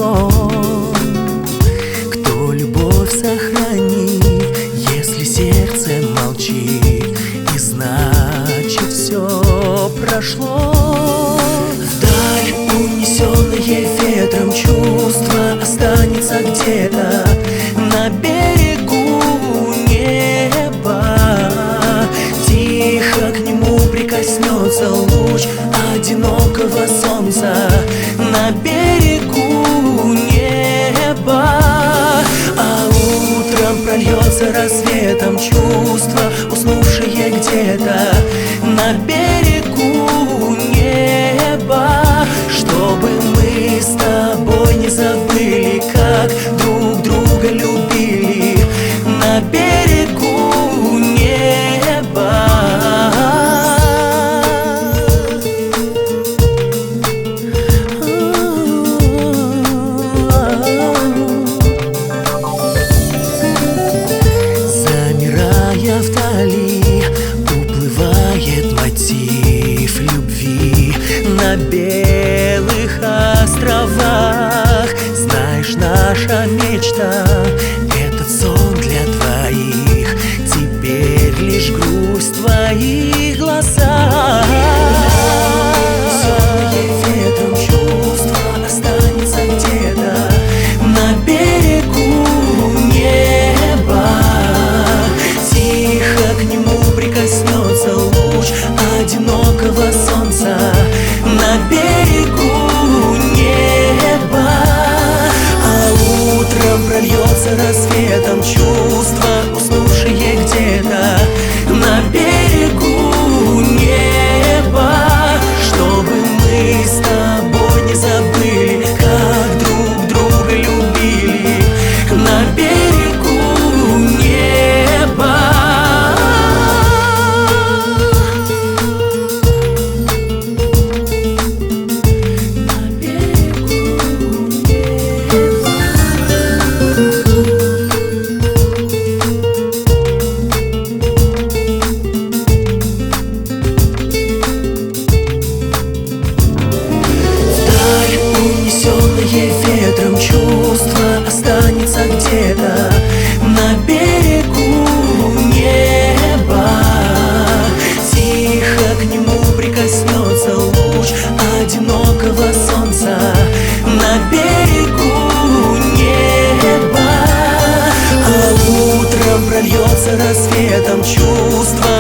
сон. Кто любовь сохранит, если сердце молчит, и значит все прошло. Вдаль унесенное ветром чувство останется где-то на берегу неба. Тихо к нему прикоснется луч одинокого солнца на берегу неба. А утром прольется рассветом чувство, уснувшее где-то на берегу неба. Чтобы мы с тобой не забыли, как друг друга любили на берегу неба. Замирая вдали, уплывает мотив любви на белых островах. Знаешь, наша мечта — этот сон для двоих, теперь лишь грусть в твоих глазах. Унесённое ветром чувство останется где-то на берегу неба. Тихо к нему прикоснется луч одинокого солнца на берегу неба. А утром прольется рассветом чувство, уснувшее где-то на берегу неба. Чтобы мы с тобой не забыли, как друг друга любили на берегу неба. Унесённое ветром чувство останется где-то на берегу неба. Тихо к нему прикоснется луч одинокого солнца на берегу неба. А утром прольется рассветом чувство,